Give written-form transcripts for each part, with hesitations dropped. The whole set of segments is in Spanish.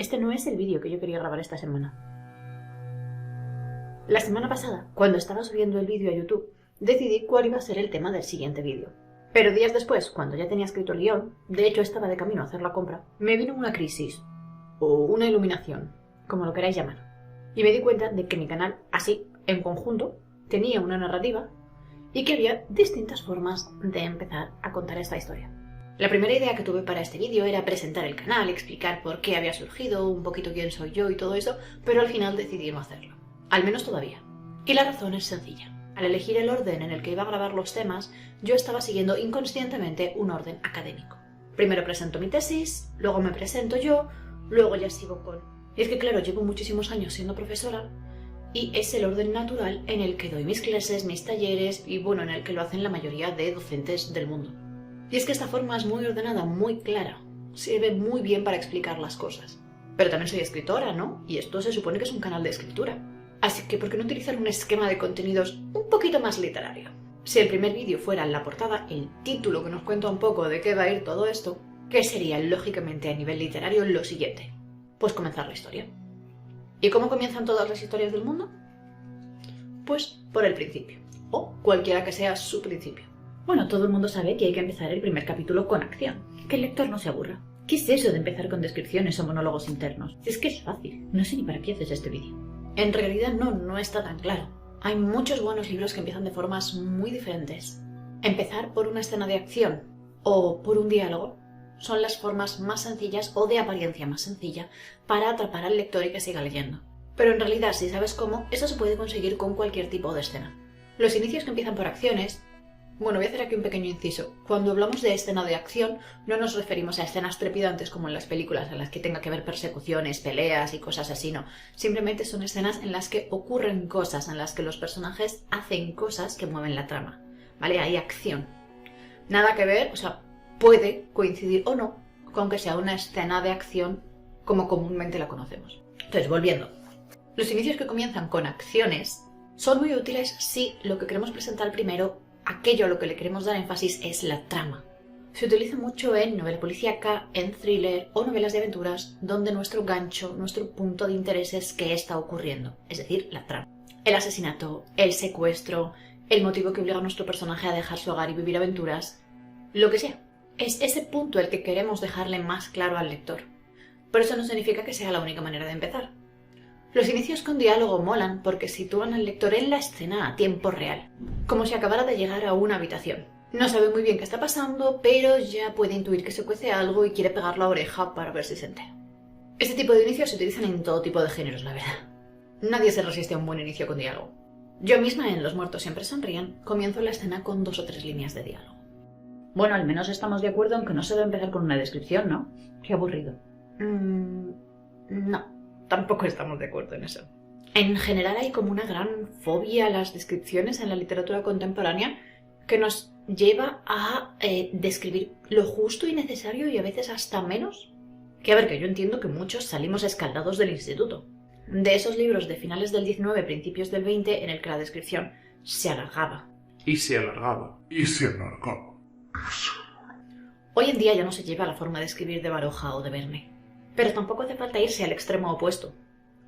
Este no es el vídeo que yo quería grabar esta semana. La semana pasada, cuando estaba subiendo el vídeo a YouTube, decidí cuál iba a ser el tema del siguiente vídeo. Pero días después, cuando ya tenía escrito el guión, de hecho estaba de camino a hacer la compra, me vino una crisis, o una iluminación, como lo queráis llamar. Y me di cuenta de que mi canal, así, en conjunto, tenía una narrativa y que había distintas formas de empezar a contar esta historia. La primera idea que tuve para este vídeo era presentar el canal, explicar por qué había surgido, un poquito quién soy yo y todo eso, pero al final decidí no hacerlo. Al menos todavía. Y la razón es sencilla. Al elegir el orden en el que iba a grabar los temas, yo estaba siguiendo inconscientemente un orden académico. Primero presento mi tesis, luego me presento yo, luego ya sigo con... Y es que claro, llevo muchísimos años siendo profesora y es el orden natural en el que doy mis clases, mis talleres y bueno, en el que lo hacen la mayoría de docentes del mundo. Y es que esta forma es muy ordenada, muy clara, sirve muy bien para explicar las cosas. Pero también soy escritora, ¿no? Y esto se supone que es un canal de escritura. Así que, ¿por qué no utilizar un esquema de contenidos un poquito más literario? Si el primer vídeo fuera la portada, el título que nos cuenta un poco de qué va a ir todo esto, ¿qué sería, lógicamente, a nivel literario lo siguiente? Pues comenzar la historia. ¿Y cómo comienzan todas las historias del mundo? Pues por el principio, o cualquiera que sea su principio. Bueno, todo el mundo sabe que hay que empezar el primer capítulo con acción, que el lector no se aburra. ¿Qué es eso de empezar con descripciones o monólogos internos? Si es que es fácil, no sé ni para qué haces este vídeo. En realidad no está tan claro. Hay muchos buenos libros que empiezan de formas muy diferentes. Empezar por una escena de acción o por un diálogo son las formas más sencillas o de apariencia más sencilla para atrapar al lector y que siga leyendo. Pero en realidad, si sabes cómo, eso se puede conseguir con cualquier tipo de escena. Los inicios que empiezan por acciones... Bueno, voy a hacer aquí un pequeño inciso. Cuando hablamos de escena de acción, no nos referimos a escenas trepidantes como en las películas, en las que tenga que haber persecuciones, peleas y cosas así, no. Simplemente son escenas en las que ocurren cosas, en las que los personajes hacen cosas que mueven la trama, ¿vale? Hay acción. Nada que ver, o sea, puede coincidir o no con que sea una escena de acción como comúnmente la conocemos. Entonces, volviendo. Los inicios que comienzan con acciones son muy útiles si lo que queremos presentar primero, aquello a lo que le queremos dar énfasis, es la trama. Se utiliza mucho en novela policíaca, en thriller o novelas de aventuras, donde nuestro gancho, nuestro punto de interés es qué está ocurriendo, es decir, la trama. El asesinato, el secuestro, el motivo que obliga a nuestro personaje a dejar su hogar y vivir aventuras, lo que sea. Es ese punto el que queremos dejarle más claro al lector. Pero eso no significa que sea la única manera de empezar. Los inicios con diálogo molan porque sitúan al lector en la escena a tiempo real, como si acabara de llegar a una habitación. No sabe muy bien qué está pasando, pero ya puede intuir que se cuece algo y quiere pegar la oreja para ver si se entera. Este tipo de inicios se utilizan en todo tipo de géneros, la verdad. Nadie se resiste a un buen inicio con diálogo. Yo misma en Los muertos siempre sonríen comienzo la escena con 2 o 3 líneas de diálogo. Bueno, al menos estamos de acuerdo en que no se debe empezar con una descripción, ¿no? Qué aburrido. No. Tampoco estamos de acuerdo en eso. En general hay como una gran fobia a las descripciones en la literatura contemporánea que nos lleva a describir lo justo y necesario y a veces hasta menos. Que a ver, que yo entiendo que muchos salimos escaldados del instituto. De esos libros de finales del 19, principios del 20, en el que la descripción se alargaba. Y se alargaba. Y se alargaba. Hoy en día ya no se lleva la forma de escribir de Baroja o de Verne. Pero tampoco hace falta irse al extremo opuesto.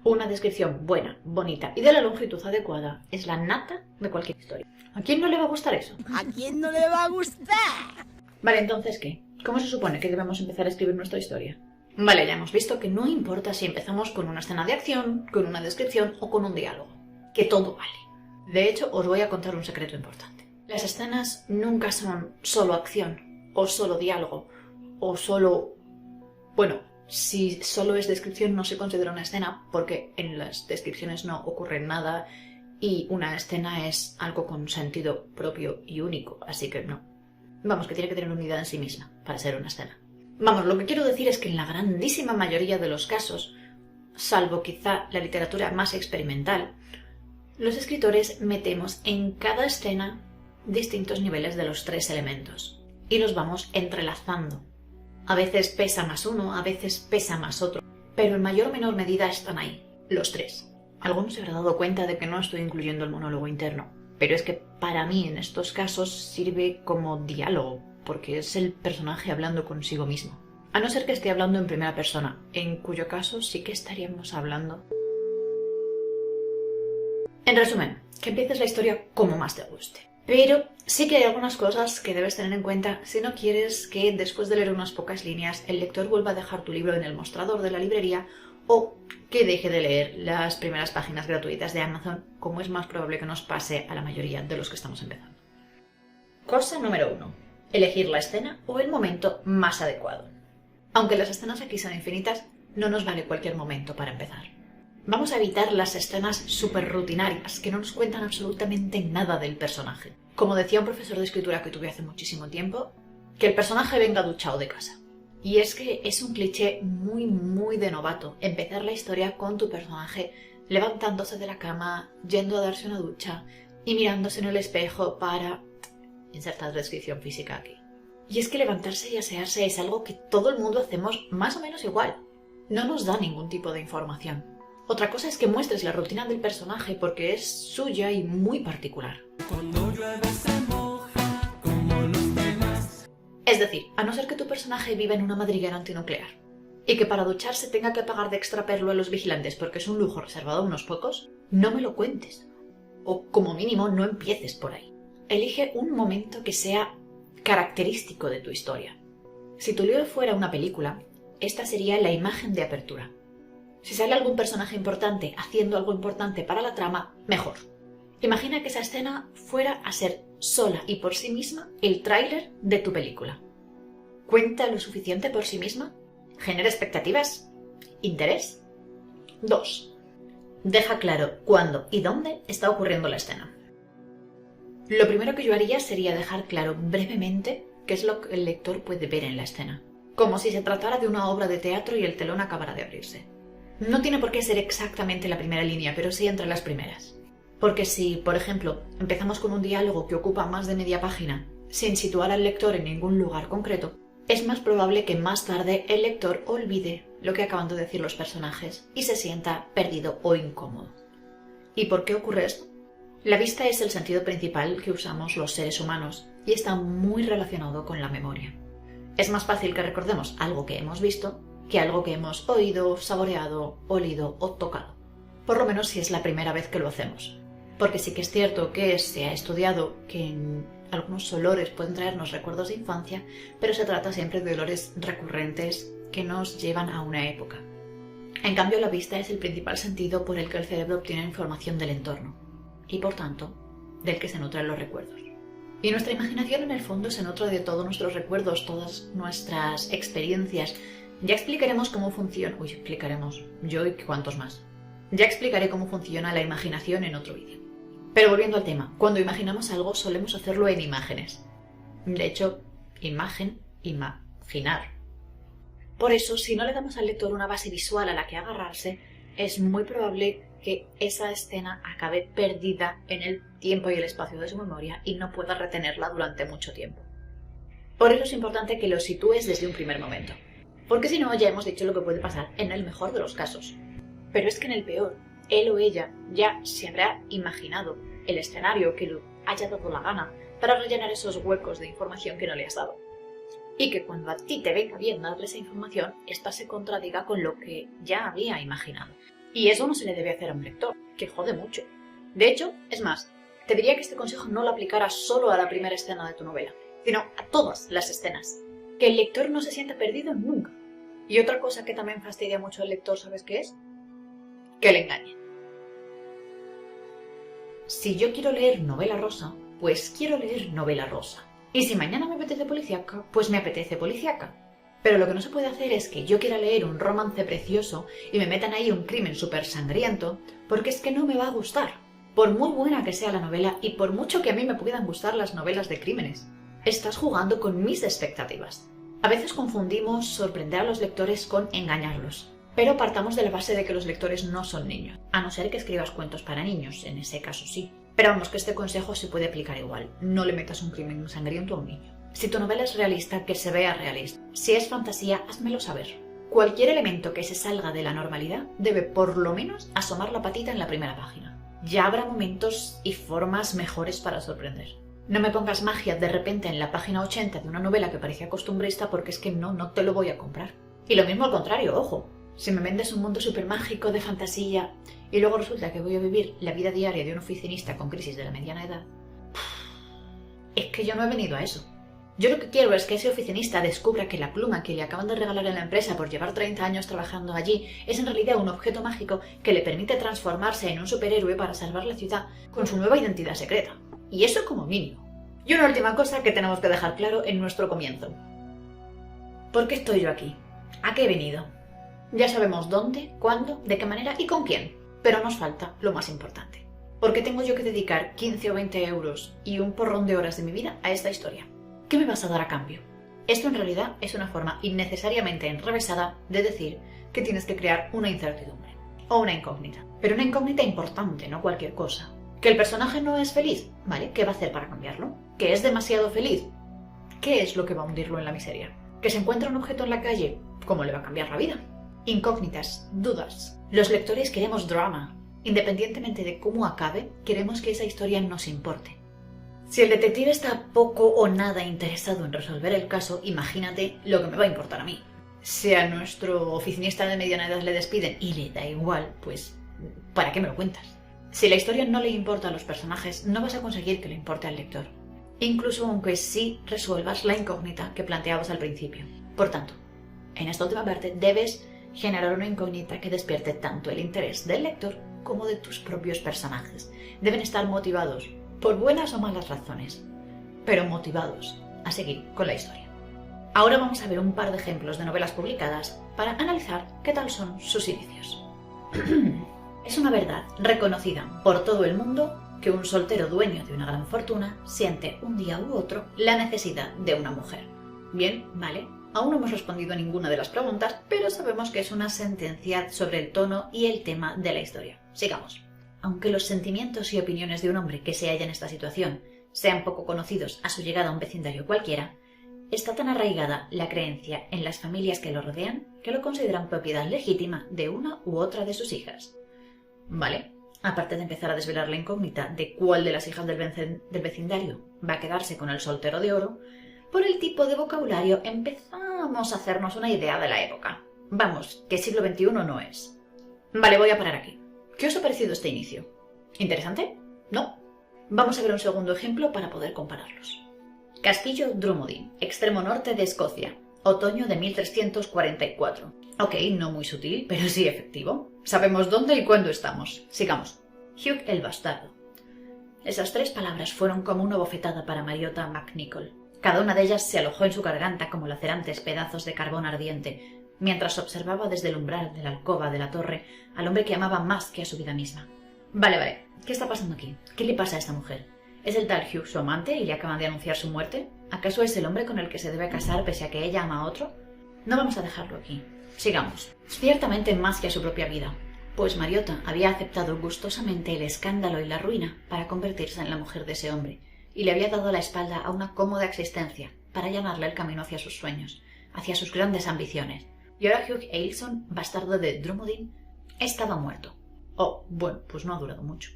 Una descripción buena, bonita y de la longitud adecuada es la nata de cualquier historia. ¿A quién no le va a gustar eso? ¿A quién no le va a gustar? Vale, entonces, ¿qué? ¿Cómo se supone que debemos empezar a escribir nuestra historia? Vale, ya hemos visto que no importa si empezamos con una escena de acción, con una descripción o con un diálogo. Que todo vale. De hecho, os voy a contar un secreto importante. Las escenas nunca son solo acción, o solo diálogo, o solo... Bueno... Si solo es descripción no se considera una escena porque en las descripciones no ocurre nada y una escena es algo con sentido propio y único, así que no. Vamos, que tiene que tener unidad en sí misma para ser una escena. Vamos, lo que quiero decir es que en la grandísima mayoría de los casos, salvo quizá la literatura más experimental, los escritores metemos en cada escena distintos niveles de los 3 elementos y los vamos entrelazando. A veces pesa más uno, a veces pesa más otro, pero en mayor o menor medida están ahí, los 3. Algunos se habrán dado cuenta de que no estoy incluyendo el monólogo interno, pero es que para mí en estos casos sirve como diálogo, porque es el personaje hablando consigo mismo. A no ser que esté hablando en primera persona, en cuyo caso sí que estaríamos hablando. En resumen, que empieces la historia como más te guste. Pero sí que hay algunas cosas que debes tener en cuenta si no quieres que después de leer unas pocas líneas el lector vuelva a dejar tu libro en el mostrador de la librería o que deje de leer las primeras páginas gratuitas de Amazon, como es más probable que nos pase a la mayoría de los que estamos empezando. Cosa número 1. Elegir la escena o el momento más adecuado. Aunque las escenas aquí son infinitas, no nos vale cualquier momento para empezar. Vamos a evitar las escenas súper rutinarias que no nos cuentan absolutamente nada del personaje. Como decía un profesor de escritura que tuve hace muchísimo tiempo, que el personaje venga duchado de casa. Y es que es un cliché muy de novato empezar la historia con tu personaje levantándose de la cama, yendo a darse una ducha y mirándose en el espejo para... insertar descripción física aquí. Y es que levantarse y asearse es algo que todo el mundo hacemos más o menos igual. No nos da ningún tipo de información. Otra cosa es que muestres la rutina del personaje porque es suya y muy particular. Cuando llueve se moja como los demás. Es decir, a no ser que tu personaje viva en una madriguera antinuclear y que para ducharse tenga que pagar de extraperlo a los vigilantes porque es un lujo reservado a unos pocos, no me lo cuentes. O como mínimo no empieces por ahí. Elige un momento que sea característico de tu historia. Si tu libro fuera una película, esta sería la imagen de apertura. Si sale algún personaje importante haciendo algo importante para la trama, mejor. Imagina que esa escena fuera a ser sola y por sí misma el tráiler de tu película. ¿Cuenta lo suficiente por sí misma? ¿Genera expectativas? ¿Interés? 2. Deja claro cuándo y dónde está ocurriendo la escena. Lo primero que yo haría sería dejar claro brevemente qué es lo que el lector puede ver en la escena, como si se tratara de una obra de teatro y el telón acabara de abrirse. No tiene por qué ser exactamente la primera línea, pero sí entre las primeras. Porque si, por ejemplo, empezamos con un diálogo que ocupa más de media página, sin situar al lector en ningún lugar concreto, es más probable que más tarde el lector olvide lo que acaban de decir los personajes y se sienta perdido o incómodo. ¿Y por qué ocurre esto? La vista es el sentido principal que usamos los seres humanos y está muy relacionado con la memoria. Es más fácil que recordemos algo que hemos visto que algo que hemos oído, saboreado, olido o tocado. Por lo menos si es la primera vez que lo hacemos. Porque sí que es cierto que se ha estudiado que algunos olores pueden traernos recuerdos de infancia, pero se trata siempre de olores recurrentes que nos llevan a una época. En cambio, la vista es el principal sentido por el que el cerebro obtiene información del entorno y, por tanto, del que se nutren los recuerdos. Y nuestra imaginación, en el fondo, se nutre de todos nuestros recuerdos, todas nuestras experiencias. Ya explicaremos cómo funciona... yo y cuantos más. Ya explicaré cómo funciona la imaginación en otro vídeo. Pero volviendo al tema, cuando imaginamos algo solemos hacerlo en imágenes. De hecho, imaginar. Por eso, si no le damos al lector una base visual a la que agarrarse, es muy probable que esa escena acabe perdida en el tiempo y el espacio de su memoria y no pueda retenerla durante mucho tiempo. Por eso es importante que lo sitúes desde un primer momento. Porque si no, ya hemos dicho lo que puede pasar en el mejor de los casos. Pero es que en el peor, él o ella ya se habrá imaginado el escenario que le haya dado la gana para rellenar esos huecos de información que no le has dado. Y que cuando a ti te venga bien darle esa información, esta se contradiga con lo que ya había imaginado. Y eso no se le debe hacer a un lector, que jode mucho. De hecho, es más, te diría que este consejo no lo aplicara solo a la primera escena de tu novela, sino a todas las escenas. Que el lector no se sienta perdido nunca. Y otra cosa que también fastidia mucho al lector, ¿sabes qué es? Que le engañen. Si yo quiero leer novela rosa, pues quiero leer novela rosa. Y si mañana me apetece policíaca, pues me apetece policíaca. Pero lo que no se puede hacer es que yo quiera leer un romance precioso y me metan ahí un crimen súper sangriento, porque es que no me va a gustar. Por muy buena que sea la novela y por mucho que a mí me puedan gustar las novelas de crímenes. Estás jugando con mis expectativas. A veces confundimos sorprender a los lectores con engañarlos. Pero partamos de la base de que los lectores no son niños, a no ser que escribas cuentos para niños, en ese caso sí. Pero vamos, que este consejo se puede aplicar igual. No le metas un crimen sangriento a un niño. Si tu novela es realista, que se vea realista. Si es fantasía, házmelo saber. Cualquier elemento que se salga de la normalidad debe por lo menos asomar la patita en la primera página. Ya habrá momentos y formas mejores para sorprender. No me pongas magia de repente en la página 80 de una novela que parecía costumbrista porque es que no te lo voy a comprar. Y lo mismo al contrario, ojo. Si me vendes un mundo súper mágico de fantasía y luego resulta que voy a vivir la vida diaria de un oficinista con crisis de la mediana edad, es que yo no he venido a eso. Yo lo que quiero es que ese oficinista descubra que la pluma que le acaban de regalar en la empresa por llevar 30 años trabajando allí es en realidad un objeto mágico que le permite transformarse en un superhéroe para salvar la ciudad con su nueva identidad secreta. Y eso como mínimo. Y una última cosa que tenemos que dejar claro en nuestro comienzo. ¿Por qué estoy yo aquí? ¿A qué he venido? Ya sabemos dónde, cuándo, de qué manera y con quién. Pero nos falta lo más importante. ¿Por qué tengo yo que dedicar 15 o 20 euros y un porrón de horas de mi vida a esta historia? ¿Qué me vas a dar a cambio? Esto en realidad es una forma innecesariamente enrevesada de decir que tienes que crear una incertidumbre o una incógnita. Pero una incógnita importante, no cualquier cosa. ¿Que el personaje no es feliz? ¿Vale? ¿Qué va a hacer para cambiarlo? ¿Que es demasiado feliz? ¿Qué es lo que va a hundirlo en la miseria? ¿Que se encuentra un objeto en la calle? ¿Cómo le va a cambiar la vida? Incógnitas, dudas. Los lectores queremos drama. Independientemente de cómo acabe, queremos que esa historia nos importe. Si el detective está poco o nada interesado en resolver el caso, imagínate lo que me va a importar a mí. Si a nuestro oficinista de mediana edad le despiden y le da igual, pues ¿para qué me lo cuentas? Si la historia no le importa a los personajes, no vas a conseguir que le importe al lector. Incluso aunque sí resuelvas la incógnita que planteabas al principio. Por tanto, en esta última parte debes generar una incógnita que despierte tanto el interés del lector como de tus propios personajes. Deben estar motivados por buenas o malas razones, pero motivados a seguir con la historia. Ahora vamos a ver un par de ejemplos de novelas publicadas para analizar qué tal son sus inicios. Es una verdad reconocida por todo el mundo que un soltero dueño de una gran fortuna siente un día u otro la necesidad de una mujer. Bien, vale, aún no hemos respondido a ninguna de las preguntas, pero sabemos que es una sentencia sobre el tono y el tema de la historia. Sigamos. Aunque los sentimientos y opiniones de un hombre que se halla en esta situación sean poco conocidos a su llegada a un vecindario cualquiera, está tan arraigada la creencia en las familias que lo rodean que lo consideran propiedad legítima de una u otra de sus hijas. Vale, aparte de empezar a desvelar la incógnita de cuál de las hijas del vecindario va a quedarse con el soltero de oro, por el tipo de vocabulario empezamos a hacernos una idea de la época. Vamos, que siglo XXI no es. Vale, voy a parar aquí. ¿Qué os ha parecido este inicio? ¿Interesante? ¿No? Vamos a ver un segundo ejemplo para poder compararlos. Castillo Drummondine, extremo norte de Escocia, otoño de 1344. Ok, no muy sutil, pero sí efectivo. Sabemos dónde y cuándo estamos. Sigamos. Hugh el bastardo. Esas 3 palabras fueron como una bofetada para Mariota McNichol. Cada una de ellas se alojó en su garganta como lacerantes pedazos de carbón ardiente, mientras observaba desde el umbral de la alcoba de la torre al hombre que amaba más que a su vida misma. Vale, ¿qué está pasando aquí? ¿Qué le pasa a esta mujer? ¿Es el tal Hugh su amante y le acaban de anunciar su muerte? ¿Acaso es el hombre con el que se debe casar pese a que ella ama a otro? No vamos a dejarlo aquí. Sigamos. Ciertamente más que a su propia vida, pues Mariota había aceptado gustosamente el escándalo y la ruina para convertirse en la mujer de ese hombre, y le había dado la espalda a una cómoda existencia para allanarle el camino hacia sus sueños, hacia sus grandes ambiciones. Y ahora Hugh Ailson, bastardo de Drummondine, estaba muerto. Oh, bueno, pues no ha durado mucho.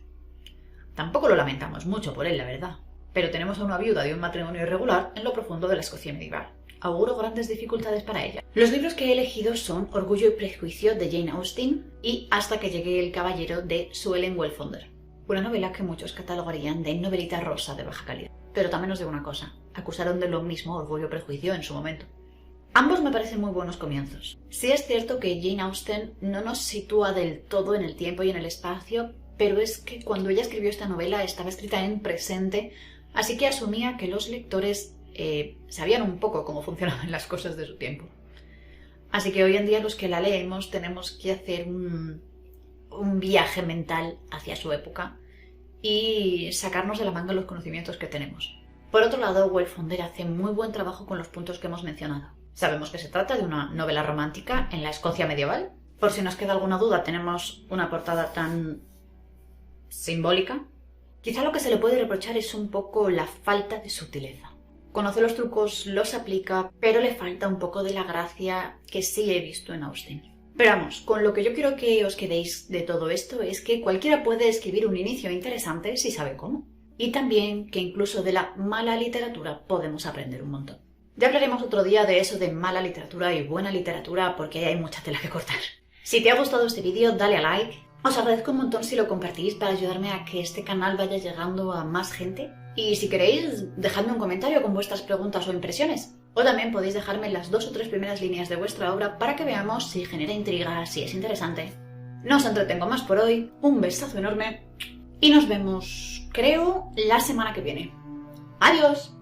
Tampoco lo lamentamos mucho por él, la verdad. Pero tenemos a una viuda de un matrimonio irregular en lo profundo de la Escocia medieval. Auguro grandes dificultades para ella. Los libros que he elegido son Orgullo y Prejuicio de Jane Austen y Hasta que llegue el caballero de Suellen Wellfonder. Una novela que muchos catalogarían de novelita rosa de baja calidad. Pero también os digo una cosa, acusaron de lo mismo Orgullo y Prejuicio en su momento. Ambos me parecen muy buenos comienzos. Sí es cierto que Jane Austen no nos sitúa del todo en el tiempo y en el espacio, pero es que cuando ella escribió esta novela estaba escrita en presente, así que asumía que los lectores sabían un poco cómo funcionaban las cosas de su tiempo. Así que hoy en día los que la leemos tenemos que hacer un viaje mental hacia su época y sacarnos de la manga los conocimientos que tenemos. Por otro lado, Wellfonder hace muy buen trabajo con los puntos que hemos mencionado. Sabemos que se trata de una novela romántica en la Escocia medieval. Por si nos queda alguna duda, tenemos una portada tan simbólica. Quizá lo que se le puede reprochar es un poco la falta de sutileza. Conoce los trucos, los aplica, pero le falta un poco de la gracia que sí he visto en Austen. Pero vamos, con lo que yo quiero que os quedéis de todo esto es que cualquiera puede escribir un inicio interesante si sabe cómo. y también que incluso de la mala literatura podemos aprender un montón. Ya hablaremos otro día de eso de mala literatura y buena literatura porque hay mucha tela que cortar. Si te ha gustado este vídeo, dale a like. Os agradezco un montón si lo compartís para ayudarme a que este canal vaya llegando a más gente. Y si queréis, dejadme un comentario con vuestras preguntas o impresiones. O también podéis dejarme las 2 o 3 primeras líneas de vuestra obra para que veamos si genera intriga, si es interesante. No os entretengo más por hoy, un besazo enorme y nos vemos, creo, la semana que viene. ¡Adiós!